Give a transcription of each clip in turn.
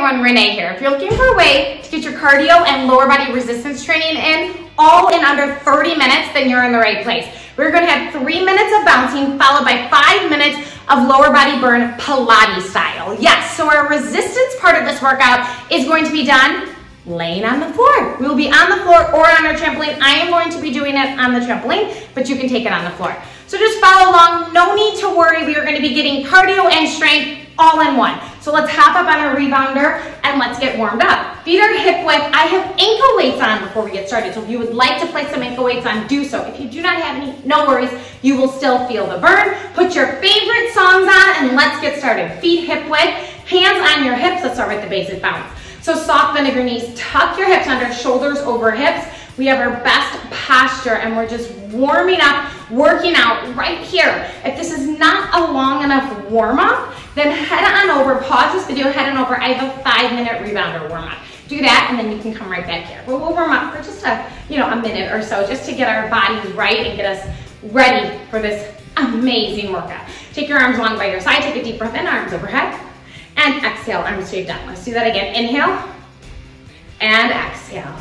everyone, Renee here. If you're looking for a way to get your cardio and lower body resistance training in all in under 30 minutes, then you're in the right place. We're going to have 3 minutes of bouncing followed by 5 minutes of lower body burn Pilates style. Yes, so our resistance part of this workout is going to be done laying on the floor. We will be on the floor or on our trampoline. I am going to be doing it on the trampoline, but you can take it on the floor. So just follow along. No need to worry. We are going to be getting cardio and strength all in one. So let's hop up on our rebounder and let's get warmed up. Feet are hip width. I have ankle weights on before we get started. So if you would like to place some ankle weights on, do so. If you do not have any, no worries. You will still feel the burn. Put your favorite songs on and let's get started. Feet hip width, hands on your hips. Let's start with the basic bounce. So soft bend of your knees, tuck your hips under, shoulders over hips. We have our best posture and we're just warming up, working out right here. If this is not a long enough warm up, then head on over, pause this video, head on over. I have a 5-minute rebounder warm up. Do that and then you can come right back here. But we'll warm up for just a minute or so just to get our bodies right and get us ready for this amazing workout. Take your arms along by your side, take a deep breath in, arms overhead. And exhale, arms straight down. Let's do that again. Inhale and exhale.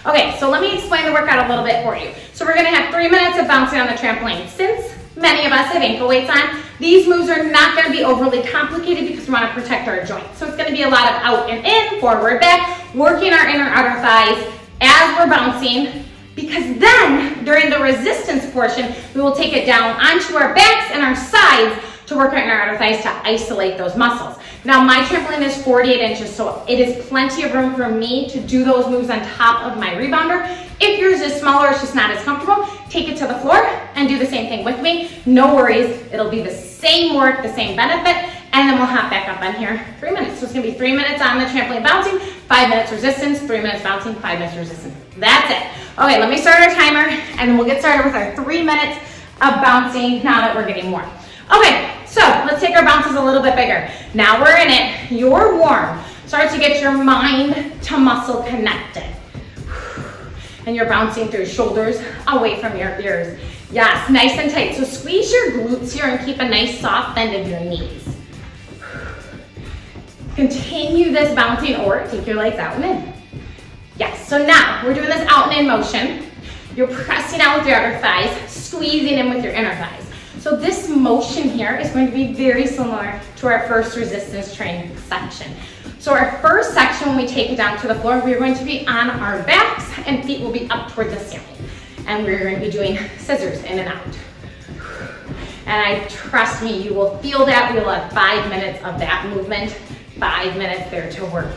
Okay, so let me explain the workout a little bit for you. So we're gonna have 3 minutes of bouncing on the trampoline. Since many of us have ankle weights on, these moves are not gonna be overly complicated because we wanna protect our joints. So it's gonna be a lot of out and in, forward, back, working our inner outer thighs as we're bouncing, because then during the resistance portion, we will take it down onto our backs and our sides to work on our outer thighs to isolate those muscles. Now my trampoline is 48 inches, so it is plenty of room for me to do those moves on top of my rebounder. If yours is smaller, it's just not as comfortable, take it to the floor and do the same thing with me. No worries, it'll be the same work, the same benefit, and then we'll hop back up on here 3 minutes. So it's gonna be 3 minutes on the trampoline bouncing, 5 minutes resistance, 3 minutes bouncing, 5 minutes resistance. That's it. Okay, let me start our timer and then we'll get started with our 3 minutes of bouncing now that we're getting warm. Okay, so let's take our bounces a little bit bigger. Now we're in it, you're warm. Start to get your mind to muscle connected. And you're bouncing through shoulders away from your ears. Yes, nice and tight. So squeeze your glutes here and keep a nice soft bend of your knees. Continue this bouncing or take your legs out and in. Yes, so now we're doing this out and in motion. You're pressing out with your outer thighs, squeezing in with your inner thighs. So this motion here is going to be very similar to our first resistance training section. So our first section, when we take it down to the floor, we're going to be on our backs and feet will be up toward the ceiling. And we're going to be doing scissors in and out. And trust me, you will feel that. We will have 5 minutes of that movement, 5 minutes there to work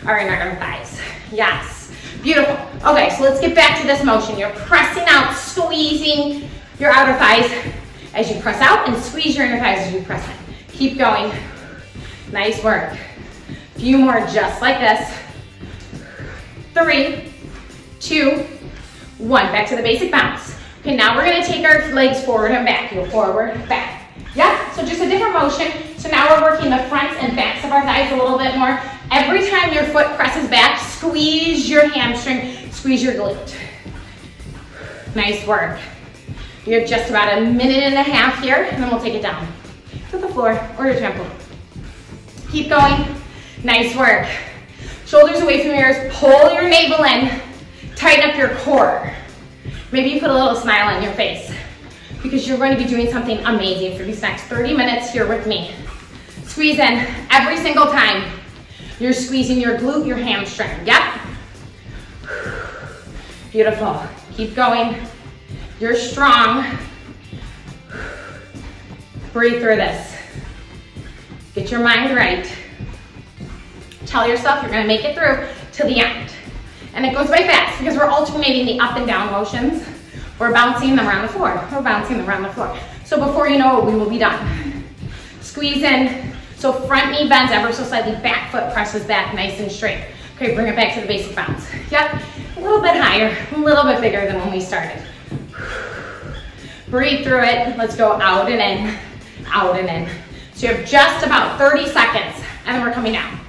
our inner thighs. Yes, beautiful. Okay, so let's get back to this motion. You're pressing out, squeezing your outer thighs as you press out and squeeze your inner thighs as you press in. Keep going. Nice work. Few more just like this. 3, 2, 1. Back to the basic bounce. Okay, now we're gonna take our legs forward and back. Go forward, back. Yep, so just a different motion. So now we're working the fronts and backs of our thighs a little bit more. Every time your foot presses back, squeeze your hamstring, squeeze your glute. Nice work. We have just about a minute and a half here, and then we'll take it down to the floor or your trampoline. Keep going. Nice work. Shoulders away from your ears. Pull your navel in. Tighten up your core. Maybe you put a little smile on your face because you're going to be doing something amazing for these next 30 minutes here with me. Squeeze in every single time. You're squeezing your glute, your hamstring. Yep. Beautiful. Keep going. You're strong. Breathe through this. Get your mind right. Tell yourself you're gonna make it through to the end. And it goes by fast because we're alternating the up and down motions. We're bouncing them around the floor. We're bouncing them around the floor. So before you know it, we will be done. Squeeze in. So front knee bends ever so slightly, back foot presses back nice and straight. Okay, bring it back to the basic bounce. Yep, a little bit higher, a little bit bigger than when we started. Breathe through it. Let's go out and in, out and in. So you have just about 30 seconds, and then we're coming down.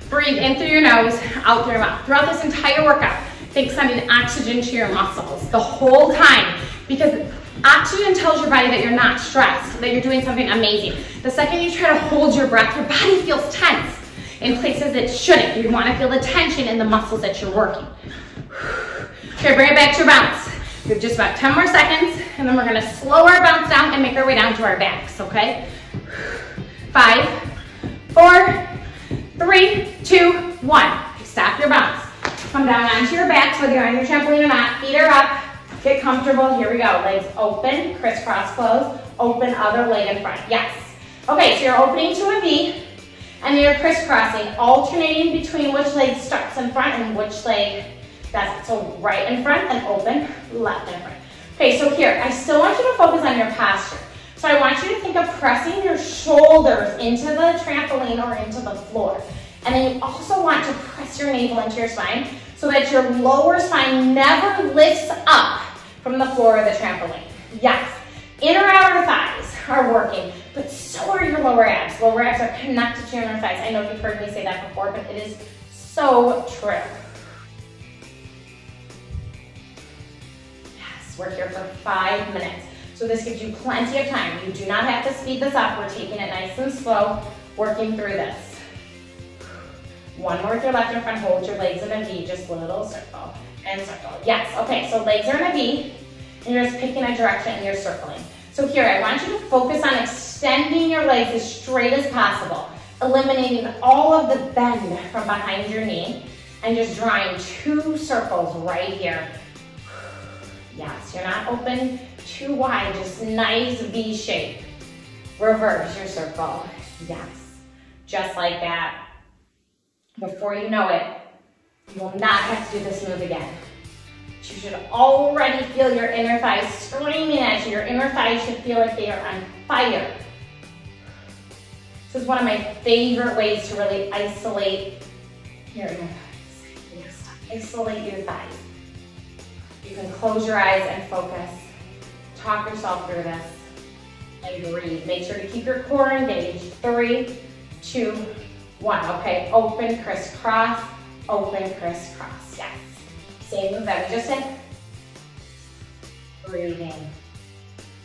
Breathe in through your nose, out through your mouth. Throughout this entire workout, think sending oxygen to your muscles the whole time, because Oxygen tells your body that you're not stressed, that you're doing something amazing. The second you try to hold your breath, your body feels tense in places it shouldn't. You want to feel the tension in the muscles that you're working. Okay, bring it back to your bounce. We have just about 10 more seconds, and then we're going to slow our bounce down and make our way down to our backs, okay? 5, 4, 3, 2, 1. Stop your bounce. Come down onto your backs, whether you're on your trampoline or not. Feet are up. Get comfortable. Here we go. Legs open, crisscross close. Open other leg in front. Yes. Okay, so you're opening to a V, and then you're crisscrossing, alternating between which leg starts in front and which leg doesn't. So right in front and open, left in front. Okay, so here, I still want you to focus on your posture. So I want you to think of pressing your shoulders into the trampoline or into the floor. And then you also want to press your navel into your spine so that your lower spine never lifts up from the floor of the trampoline. Yes, inner outer thighs are working, but so are your lower abs. Lower abs are connected to your inner thighs. I know you've heard me say that before, but it is so true. Yes, we're here for 5 minutes. So this gives you plenty of time. You do not have to speed this up. We're taking it nice and slow, working through this. One more with your left in front. Hold your legs in a V, just a little circle and circle. Yes, okay, so legs are in a V, and you're just picking a direction and you're circling. So here, I want you to focus on extending your legs as straight as possible, eliminating all of the bend from behind your knee, and just drawing 2 circles right here. Yes, you're not open too wide, just nice V shape. Reverse your circle. Yes, just like that. Before you know it, you will not have to do this move again. But you should already feel your inner thighs screaming at you. Your inner thighs should feel like they are on fire. This is one of my favorite ways to really isolate your inner thighs. Yes, isolate your thighs. You can close your eyes and focus. Talk yourself through this and breathe. Make sure to keep your core engaged. 3, 2, 1. Okay, open, crisscross, open, crisscross. Yes. Same move that we just did. Breathing.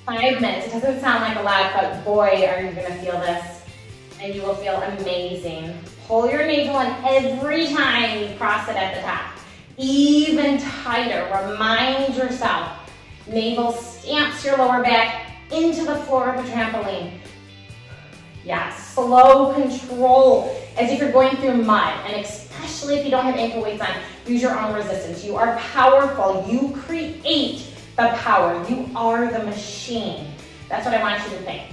5 minutes. It doesn't sound like a lot, but boy, are you going to feel this. And you will feel amazing. Pull your navel in every time you cross it at the top. Even tighter. Remind yourself. Navel stamps your lower back into the floor of the trampoline. Yes, slow control as if you're going through mud, and especially if you don't have ankle weights on, use your own resistance. You are powerful. You create the power. You are the machine. That's what I want you to think.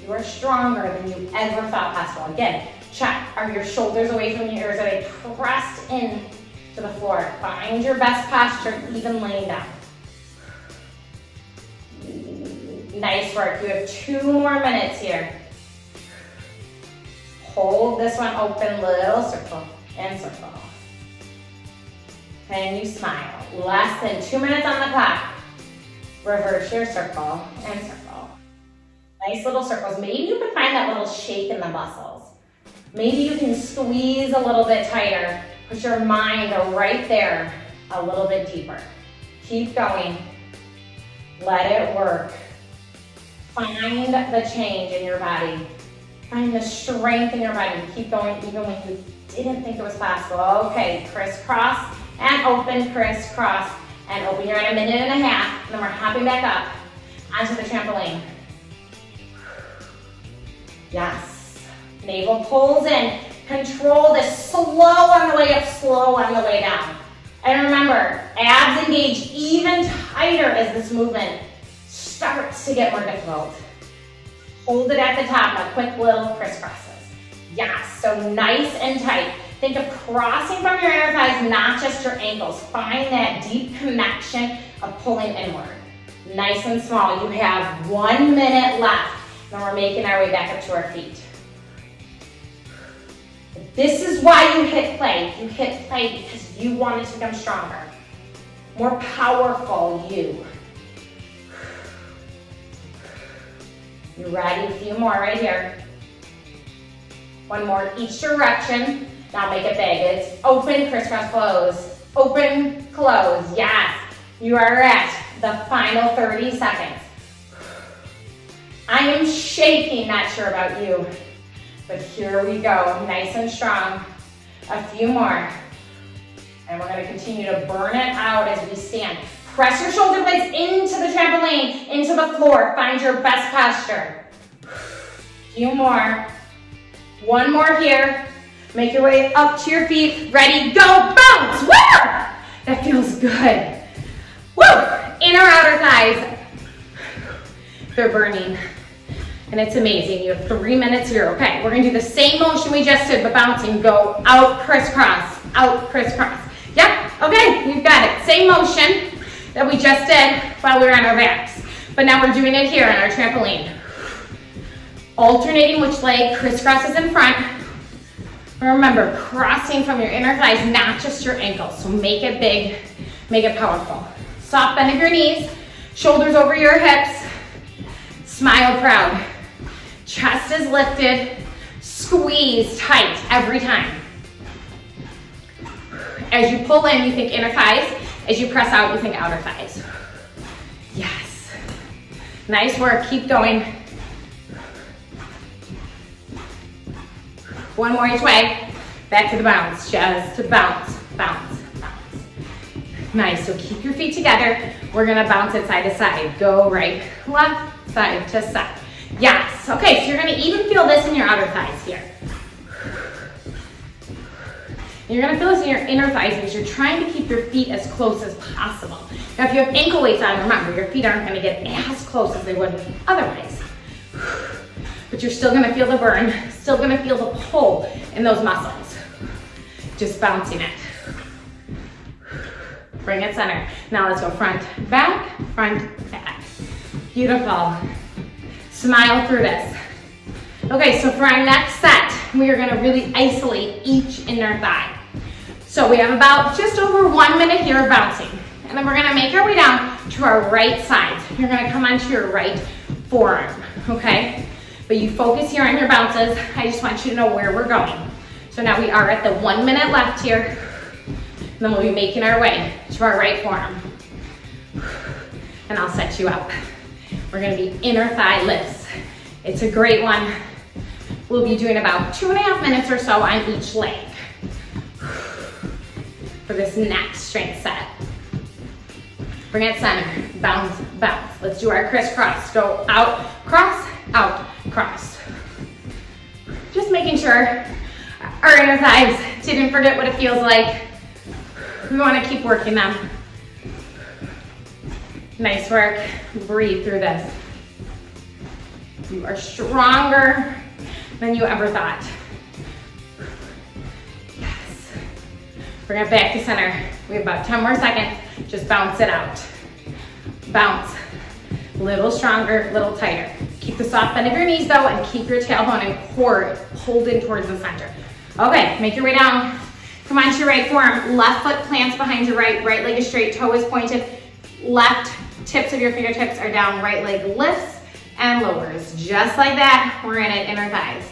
You are stronger than you ever thought possible. Again, check. Are your shoulders away from your ears? Are they pressed in to the floor? Find your best posture, even laying down. Nice work. You have 2 more minutes here. Hold this one open, little circle and circle. Can you smile? Less than 2 minutes on the clock. Reverse your circle and circle. Nice little circles. Maybe you can find that little shake in the muscles. Maybe you can squeeze a little bit tighter. Put your mind right there, a little bit deeper. Keep going. Let it work. Find the change in your body. Find the strength in your body. Keep going even when you didn't think it was possible. Okay, crisscross and open, crisscross and open. You're at 1.5 minutes, and then we're hopping back up onto the trampoline. Yes. Navel pulls in. Control this. Slow on the way up, slow on the way down. And remember, abs engage even tighter as this movement starts to get more difficult. Hold it at the top, a quick little crisscrosses. Yes, so nice and tight. Think of crossing from your inner thighs, not just your ankles. Find that deep connection of pulling inward. Nice and small. You have 1 minute left. Now we're making our way back up to our feet. This is why you hit play. You hit play because you wanted to become stronger, more powerful you. You ready? A few more right here. 1 more each direction. Now make it big. It's open, crisscross, close. Open, close. Yes. You are at the final 30 seconds. I am shaking, not sure about you, but here we go, nice and strong. A few more. And we're gonna continue to burn it out as we stand. Press your shoulder blades into the trampoline, into the floor. Find your best posture. A few more. One more here. Make your way up to your feet. Ready, go, bounce. Woo! That feels good. Woo! Inner, outer thighs. They're burning. And it's amazing. You have 3 minutes here. Okay, we're gonna do the same motion we just did, but bouncing. Go out, crisscross, out, crisscross. Yep, okay, you've got it. Same motion that we just did while we were on our backs. But now we're doing it here on our trampoline. Alternating which leg, crisscrosses in front. Remember, crossing from your inner thighs, not just your ankles. So make it big, make it powerful. Soft bend of your knees, shoulders over your hips. Smile proud. Chest is lifted, squeeze tight every time. As you pull in, you think inner thighs. As you press out, you think outer thighs. Yes. Nice work, keep going. One more each way. Back to the bounce, just to bounce, bounce, bounce. Nice, so keep your feet together. We're gonna bounce it side to side. Go right, left, side to side. Yes, okay, so you're gonna even feel this in your outer thighs here. You're gonna feel this in your inner thighs because you're trying to keep your feet as close as possible. Now if you have ankle weights on, remember, your feet aren't gonna get as close as they would otherwise. But you're still gonna feel the burn, still gonna feel the pull in those muscles. Just bouncing it. Bring it center. Now let's go front, back, back. Beautiful. Smile through this. Okay, so for our next set, we are gonna really isolate each inner thigh. So we have about just over 1 minute here of bouncing. And then we're gonna make our way down to our right side. You're gonna come onto your right forearm, okay? But you focus here on your bounces. I just want you to know where we're going. So now we are at the 1 minute left here. And then we'll be making our way to our right forearm. And I'll set you up. We're gonna be inner thigh lifts. It's a great one. We'll be doing about 2.5 minutes or so on each leg for this next strength set. Bring it center, bounce, bounce. Let's do our crisscross. Go out, cross, Just making sure our inner thighs didn't forget what it feels like. We want to keep working them. Nice work. Breathe through this. You are stronger than you ever thought. Yes. Bring it back to center. We have about 10 more seconds. Just bounce it out. Bounce. Little stronger, little tighter. Keep the soft bend of your knees though, and keep your tailbone and core pulled in towards the center. Okay, make your way down. Come on to your right forearm. Left foot plants behind your right leg is straight, toe is pointed. Left tips of your fingertips are down, right leg lifts and lowers. Just like that, we're in it, inner thighs.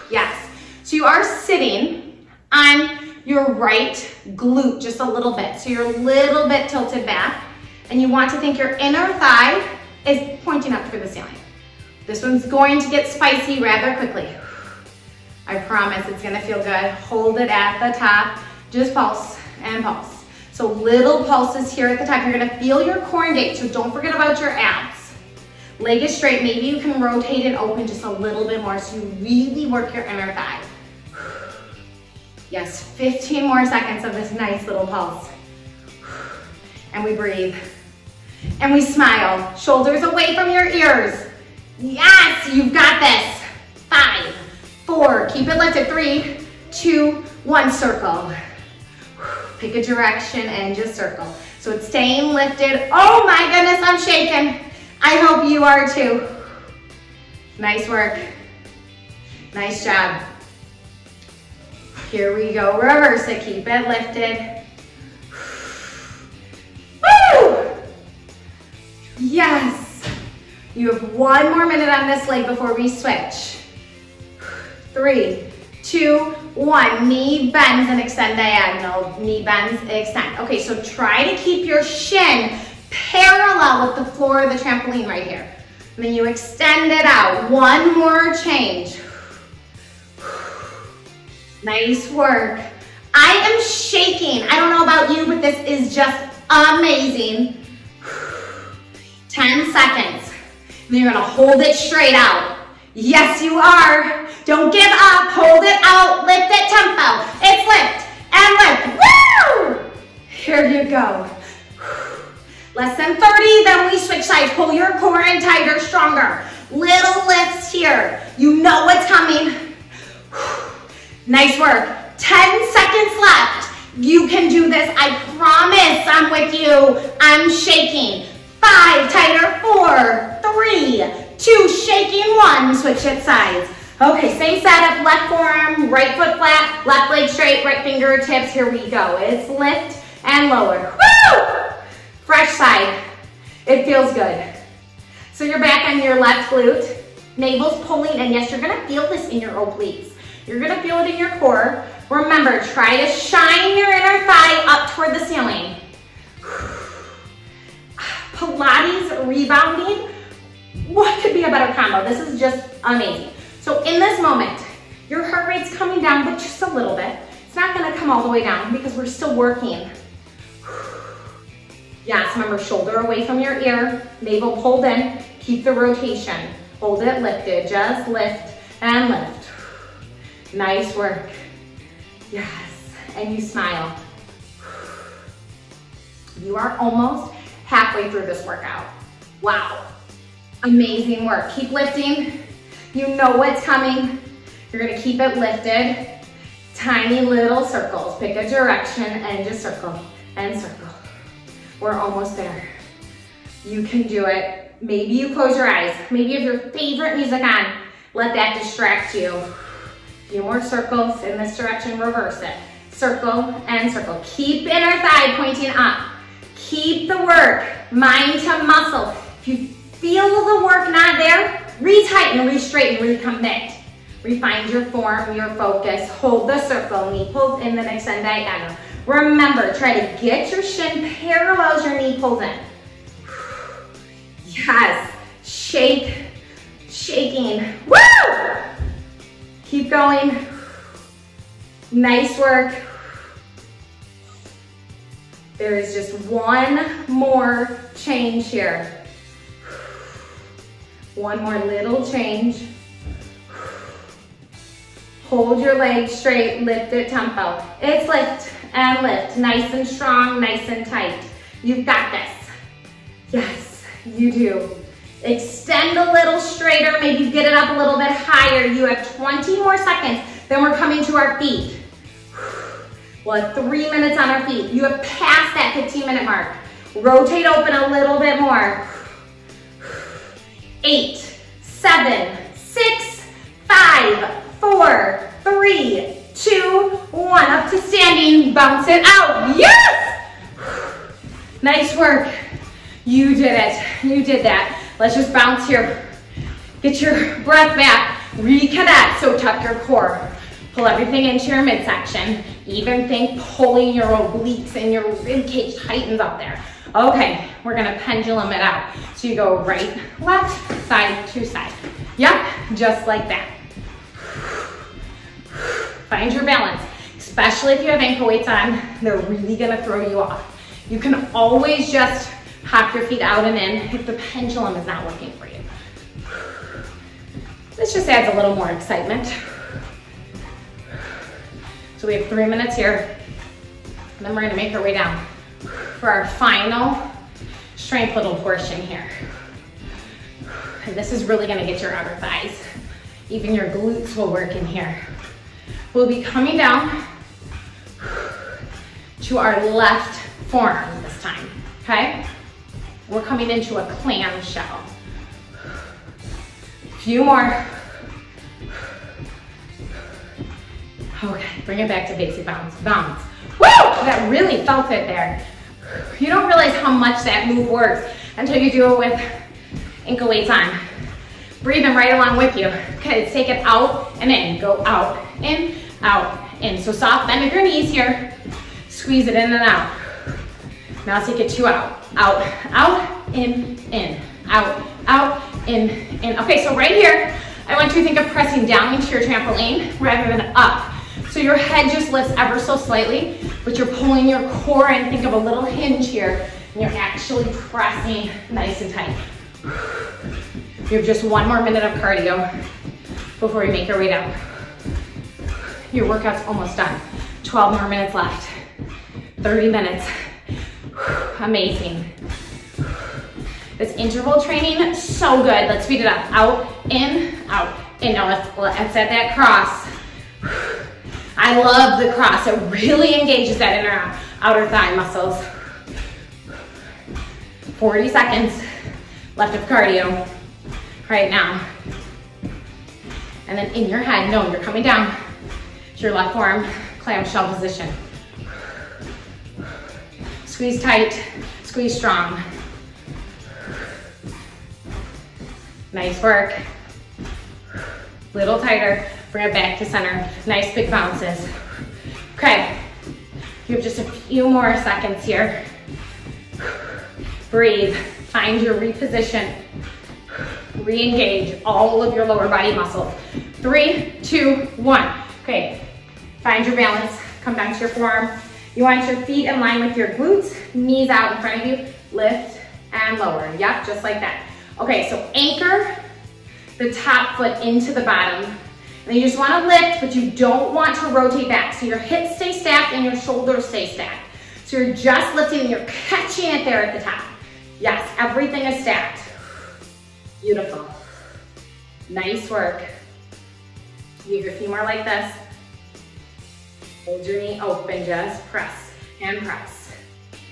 Yes, so you are sitting on your right glute just a little bit. So you're a little bit tilted back, and you want to think your inner thigh is pointing up toward the ceiling. This one's going to get spicy rather quickly. I promise it's gonna feel good. Hold it at the top, just pulse and pulse. So little pulses here at the top. You're gonna feel your core engage, so don't forget about your abs. Leg is straight, maybe you can rotate and open just a little bit more so you really work your inner thigh. Yes, 15 more seconds of this nice little pulse. And we breathe. And we smile. Shoulders away from your ears. Yes, you've got this. 5, 4, keep it lifted. 3, 2, 1, circle. Pick a direction and just circle. So it's staying lifted. Oh my goodness, I'm shaking. I hope you are too. Nice work. Nice job. Here we go, reverse it, keep it lifted. Woo! Yes. You have 1 more minute on this leg before we switch. 3, 2, 1. Knee bends and extend diagonal. Knee bends, extend. Okay, so try to keep your shin parallel with the floor of the trampoline right here. And then you extend it out. One more change. Nice work. I am shaking. I don't know about you, but this is just amazing. 10 seconds. Then you're gonna hold it straight out. Yes, you are. Don't give up. Hold it out. Lift it, tempo. It's lift and lift. Woo! Here you go. Less than 30, then we switch sides. Pull your core in tighter, stronger. Little lifts here. You know what's coming. Nice work. 10 seconds left. You can do this. I promise. I'm with you. I'm shaking. 5, tighter. 4, 3, 2, shaking. 1, switch it sides. Okay, same setup. Left forearm, right foot flat, left leg straight, right fingertips. Here we go. It's lift and lower. Woo! Fresh side. It feels good. So you're back on your left glute. Navel's pulling, and yes, you're gonna feel this in your obliques. You're gonna feel it in your core. Remember, try to shine your inner thigh up toward the ceiling. Pilates rebounding. What could be a better combo? This is just amazing. So in this moment, your heart rate's coming down, but just a little bit. It's not gonna come all the way down because we're still working. Yes, remember, shoulder away from your ear, navel pulled in, keep the rotation. Hold it lifted, just lift and lift. Nice work. Yes, and you smile. You are almost halfway through this workout. Wow, amazing work. Keep lifting. You know what's coming. You're gonna keep it lifted. Tiny little circles. Pick a direction and just circle and circle. We're almost there. You can do it. Maybe you close your eyes. Maybe you have your favorite music on. Let that distract you. A few more circles in this direction, reverse it. Circle and circle. Keep inner thigh pointing up. Keep the work, mind to muscle. If you feel the work not there, retighten, re-straighten, recommit. Refine your form, your focus. Hold the circle, knee pulls in, then extend diagonal. Remember, try to get your shin parallel as your knee pulls in. Yes, shake, shaking. Woo! Keep going. Nice work. There is just one more change here. One more little change. Hold your legs straight, lift it, tempo. It's lift and lift, nice and strong, nice and tight. You've got this. Yes, you do. Extend a little straighter, maybe get it up a little bit higher. You have 20 more seconds, then we're coming to our feet. We'll have 3 minutes on our feet. You have passed that 15-minute mark. Rotate open a little bit more. 8, 7, 6, 5, 4, 3, 2, 1. Up to standing, bounce it out. Yes! Nice work. You did it. You did that. Let's just bounce here. Get your breath back. Reconnect. So tuck your core. Pull everything into your midsection. Even think pulling your obliques and your rib cage tightens up there. Okay, we're gonna pendulum it out. So you go right, left, side to side. Yep, just like that. Find your balance, especially if you have ankle weights on. They're really gonna throw you off. You can always just hop your feet out and in if the pendulum is not working for you. This just adds a little more excitement. So we have 3 minutes here, and then we're gonna make our way down for our final strength little portion here. And this is really gonna get your outer thighs. Even your glutes will work in here. We'll be coming down to our left forearm this time, okay? We're coming into a clamshell. A few more. Okay, bring it back to basic bounce, bounce. Woo! That really felt it there. You don't realize how much that move works until you do it with ankle weights on. Breathing right along with you. Okay, let's take it out and in. Go out, in. So soft bend of your knees here. Squeeze it in and out. Now take it 2 out, out, out, in, out, out, in. Okay, so right here, I want you to think of pressing down into your trampoline rather than up. So your head just lifts ever so slightly, but you're pulling your core in. Think of a little hinge here, and you're actually pressing nice and tight. You have just 1 more minute of cardio before you make your way down. Your workout's almost done. 12 more minutes left. 30 minutes. Amazing. This interval training, so good. Let's speed it up. Out, in, out. And now let's set that cross. I love the cross. It really engages that inner outer thigh muscles. 40 seconds left of cardio right now. And then in your head, know you're coming down to your left forearm clamshell position. Squeeze tight, squeeze strong. Nice work. Little tighter, bring it back to center. Nice big bounces. Okay, you have just a few more seconds here. Breathe, find your reposition. Re-engage all of your lower body muscles. 3, 2, 1. Okay, find your balance, come down to your forearm. You want your feet in line with your glutes, knees out in front of you, lift and lower. Yep, just like that. Okay, so anchor the top foot into the bottom. And you just want to lift, but you don't want to rotate back. So your hips stay stacked and your shoulders stay stacked. So you're just lifting and you're catching it there at the top. Yes, everything is stacked. Beautiful. Nice work. You have a few more like this. Hold your knee open, just press and press.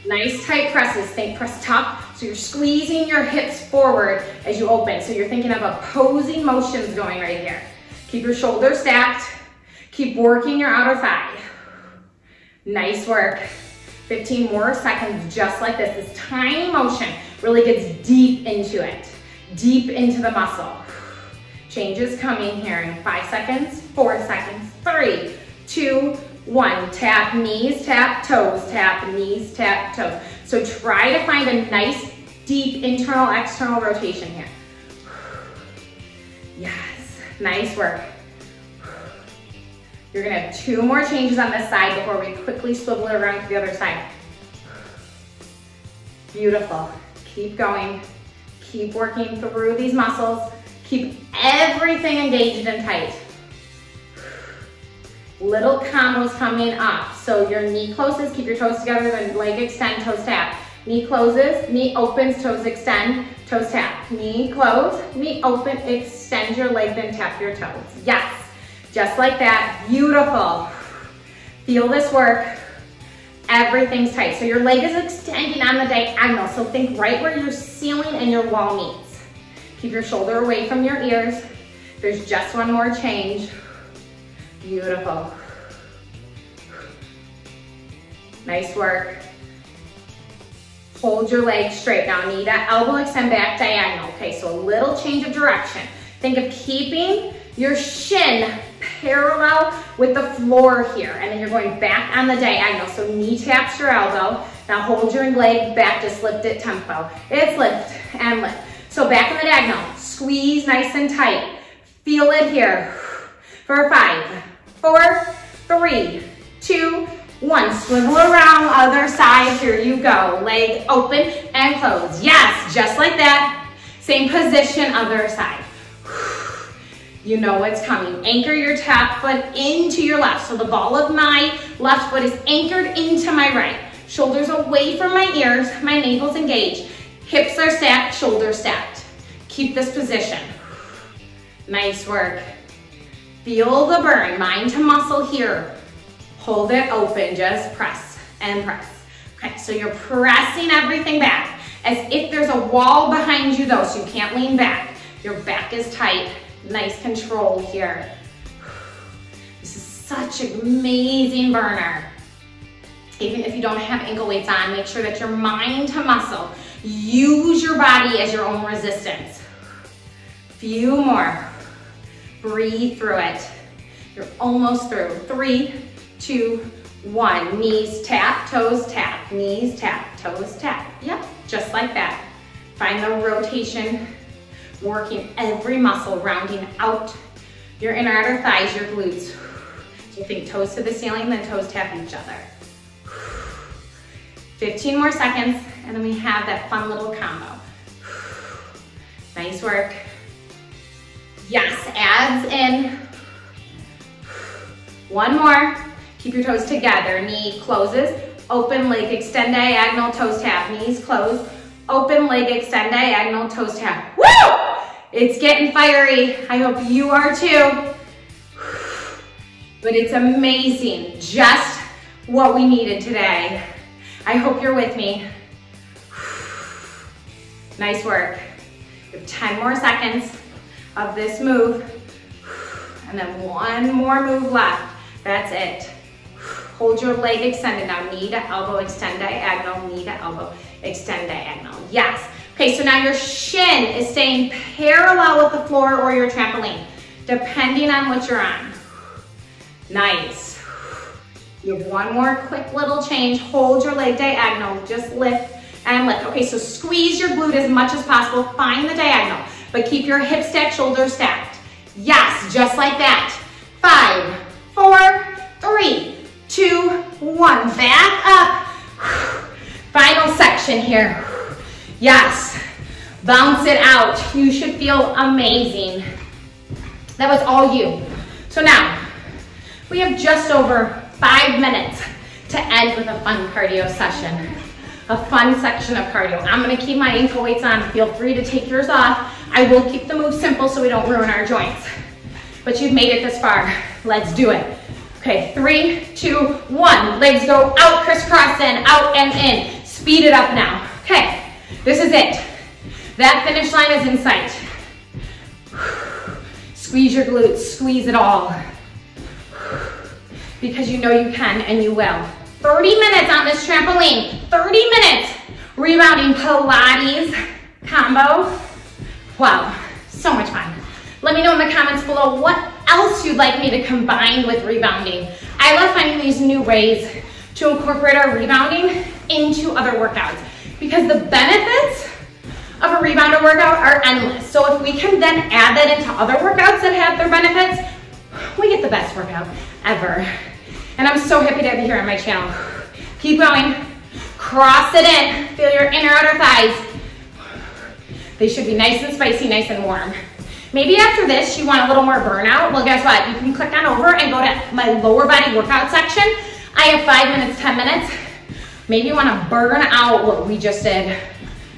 Nice tight presses, think press top. So you're squeezing your hips forward as you open. So you're thinking of opposing motions going right here. Keep your shoulders stacked. Keep working your outer thigh. Nice work. 15 more seconds just like this. This tiny motion really gets deep into it, deep into the muscle. Change is coming here in 5 seconds, 4 seconds, 3, 2, 1. Tap knees, tap toes, tap knees, tap toes. So try to find a nice, deep internal, external rotation here. Yes, nice work. You're gonna have 2 more changes on this side before we quickly swivel it around to the other side. Beautiful. Keep going. Keep working through these muscles. Keep everything engaged and tight. Little combos coming up. So your knee closes, keep your toes together, then leg extend, toes tap. Knee closes, knee opens, toes extend, toes tap. Knee close, knee open, extend your leg, then tap your toes. Yes, just like that. Beautiful. Feel this work. Everything's tight. So your leg is extending on the diagonal. So think right where your ceiling and your wall meets. Keep your shoulder away from your ears. There's just 1 more change. Beautiful. Nice work. Hold your leg straight. Now knee to elbow, extend back diagonal. Okay, so a little change of direction. Think of keeping your shin parallel with the floor here, and then you're going back on the diagonal. So knee taps your elbow. Now hold your leg back, just lift it tempo. It's lift and lift. So back on the diagonal, squeeze nice and tight. Feel it here. For 5, 4, 3, 2, 1. Swivel around, other side, here you go. Leg open and close. Yes, just like that. Same position, other side. You know what's coming. Anchor your top foot into your left. So the ball of my left foot is anchored into my right. Shoulders away from my ears, my navel's engaged. Hips are stacked, shoulders stacked. Keep this position. Nice work. Feel the burn, mind to muscle here. Hold it open, just press and press. Okay, so you're pressing everything back as if there's a wall behind you though, so you can't lean back. Your back is tight. Nice control here. This is such an amazing burner. Even if you don't have ankle weights on, make sure that you're mind to muscle. Use your body as your own resistance. Few more. Breathe through it. You're almost through. 3, 2, 1. Knees tap, toes tap, knees tap, toes tap. Yep, just like that. Find the rotation, working every muscle, rounding out your inner outer thighs, your glutes. So think toes to the ceiling, then toes tap each other. 15 more seconds, and then we have that fun little combo. Nice work. Yes, abs in. 1 more. Keep your toes together. Knee closes. Open leg, extend diagonal, toes tap. Knees close. Open leg, extend diagonal, toes tap. Woo! It's getting fiery. I hope you are too. But it's amazing. Just what we needed today. I hope you're with me. Nice work. We have 10 more seconds of this move. And then 1 more move left. That's it. Hold your leg extended now. Knee to elbow, extend diagonal, knee to elbow, extend diagonal. Yes. Okay, so now your shin is staying parallel with the floor or your trampoline, depending on what you're on. Nice. You have 1 more quick little change. Hold your leg diagonal. Just lift and lift. Okay, so squeeze your glute as much as possible. Find the diagonal, but keep your hips stacked, shoulders stacked. Yes, just like that. 5, 4, 3, 2, 1. Back up. Final section here. Yes. Bounce it out. You should feel amazing. That was all you. So now, we have just over 5 minutes to end with a fun cardio session. A fun section of cardio. I'm gonna keep my ankle weights on. Feel free to take yours off. I will keep the move simple so we don't ruin our joints. But you've made it this far. Let's do it. Okay, 3, 2, 1. Legs go out, crisscross in, out and in. Speed it up now. Okay, this is it. That finish line is in sight. Squeeze your glutes, squeeze it all. Because you know you can and you will. 30 minutes on this trampoline. 30 minutes rebounding Pilates combo. Wow, so much fun. Let me know in the comments below what else you'd like me to combine with rebounding. I love finding these new ways to incorporate our rebounding into other workouts because the benefits of a rebounder workout are endless. So if we can then add that into other workouts that have their benefits, we get the best workout ever. And I'm so happy to have you here on my channel. Keep going. Cross it in. Feel your inner outer thighs. They should be nice and spicy, nice and warm. Maybe after this, you want a little more burnout. Well, guess what? You can click on over and go to my lower body workout section. I have 5 minutes, 10 minutes. Maybe you want to burn out what we just did.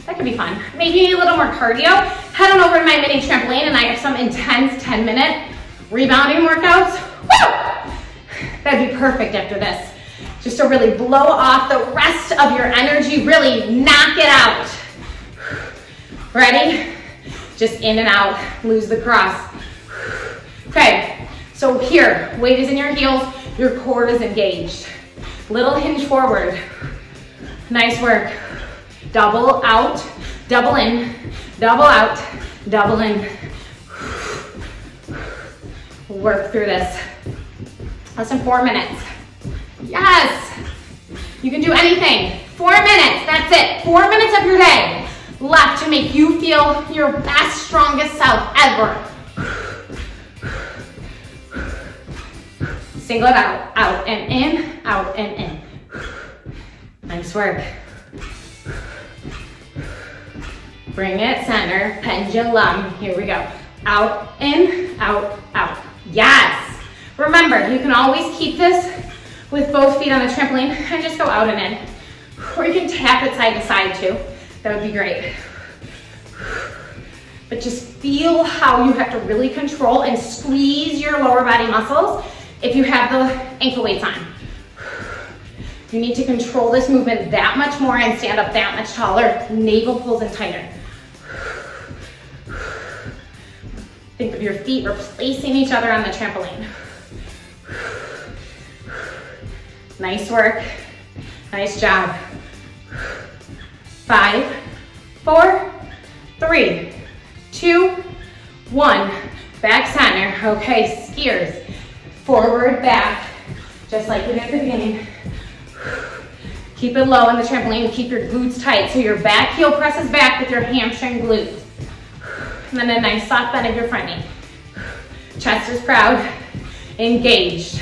That could be fun. Maybe you need a little more cardio. Head on over to my mini trampoline and I have some intense 10-minute rebounding workouts. Woo! That'd be perfect after this. Just to really blow off the rest of your energy, really knock it out. Ready? Just in and out, lose the cross. Okay, so here, weight is in your heels, your core is engaged. Little hinge forward. Nice work. Double out, double in, double out, double in. Work through this. Less than 4 minutes. Yes! You can do anything. 4 minutes, that's it. 4 minutes of your day left to make you feel your best, strongest self ever. Single it out, out and in, out and in. Nice work. Bring it center, pendulum. Here we go. Out, in, out, out. Yes. Remember, you can always keep this with both feet on the trampoline and just go out and in. Or you can tap it side to side too. That would be great. But just feel how you have to really control and squeeze your lower body muscles if you have the ankle weights on. You need to control this movement that much more and stand up that much taller. Navel pulls in tighter. Think of your feet replacing each other on the trampoline. Nice work. Nice job. 5, 4, 3, 2, 1. Back center. Okay, skiers. Forward, back. just like we did at the beginning. Keep it low on the trampoline, keep your glutes tight so your back heel presses back with your hamstring glutes. And then a nice soft bend of your front knee. Chest is proud, engaged.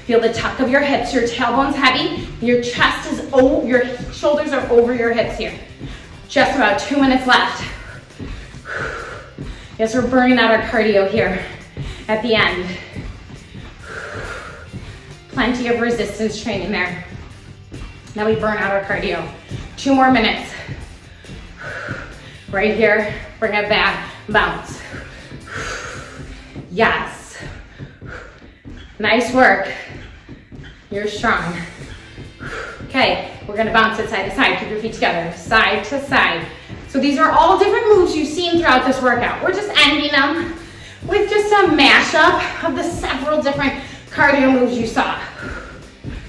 Feel the tuck of your hips, your tailbone's heavy, your chest is over, your shoulders are over your hips here. Just about 2 minutes left. Yes, we're burning out our cardio here at the end. Plenty of resistance training there. Now we burn out our cardio. 2 more minutes. Right here, bring it back, bounce. Yes. Nice work. You're strong. Okay, we're gonna bounce it side to side. Keep your feet together, side to side. So these are all different moves you've seen throughout this workout. We're just ending them with just a mashup of the several different cardio moves you saw.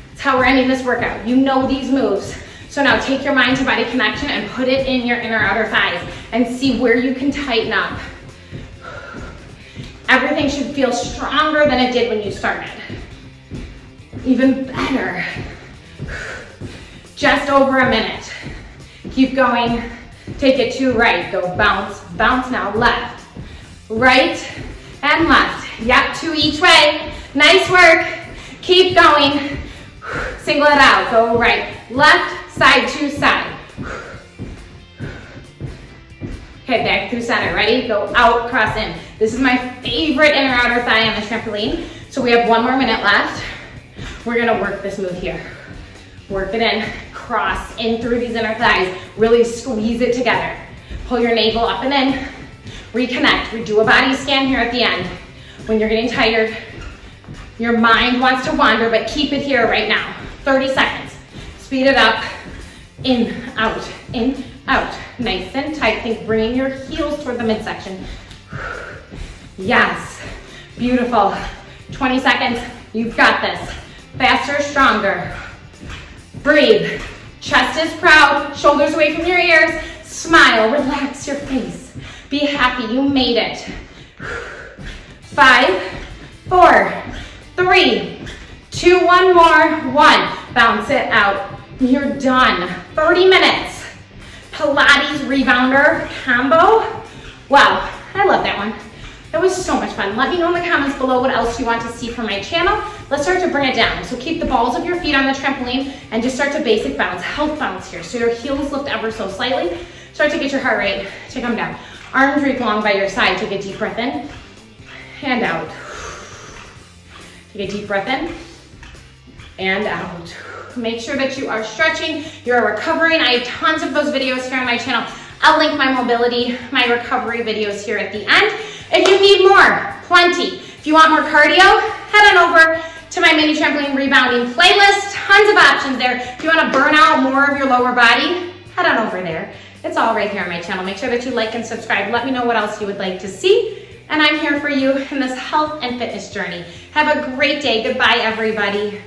That's how we're ending this workout. You know these moves. So now take your mind to body connection and put it in your inner outer thighs and see where you can tighten up. Everything should feel stronger than it did when you started. Even better. Just over a minute. Keep going. Take it to right. Go bounce, bounce now. Left, right, and left. Yep, 2 each way. Nice work. Keep going. Single it out. Go right, left, side to side. Okay, back through center. Ready? Go out, cross in. This is my favorite inner outer thigh on the trampoline. So we have 1 more minute left. We're gonna work this move here. Work it in, cross in through these inner thighs. Really squeeze it together. Pull your navel up and in. Reconnect. We do a body scan here at the end. When you're getting tired, your mind wants to wander, but keep it here right now. 30 seconds. Speed it up. In, out, nice and tight. Think bringing your heels toward the midsection. Yes, beautiful. 20 seconds, you've got this. Faster, stronger. Breathe. Chest is proud, shoulders away from your ears. Smile, relax your face. Be happy, you made it. 5, 4, 3, 2, 1 more, 1. Bounce it out. You're done. 30 minutes. Pilates rebounder combo. Wow, I love that one. That was so much fun. Let me know in the comments below what else you want to see from my channel. Let's start to bring it down. So keep the balls of your feet on the trampoline and just start to basic bounce, health bounce here. So your heels lift ever so slightly. Start to get your heart rate to come down. Arms reach long by your side. Take a deep breath in and out. Take a deep breath in and out. Make sure that you are stretching, you're recovering. I have tons of those videos here on my channel. I'll link my mobility, my recovery videos here at the end. If you need more, plenty. If you want more cardio, head on over to my mini trampoline rebounding playlist. Tons of options there. If you want to burn out more of your lower body, head on over there. It's all right here on my channel. Make sure that you like and subscribe. Let me know what else you would like to see. And I'm here for you in this health and fitness journey. Have a great day. Goodbye, everybody.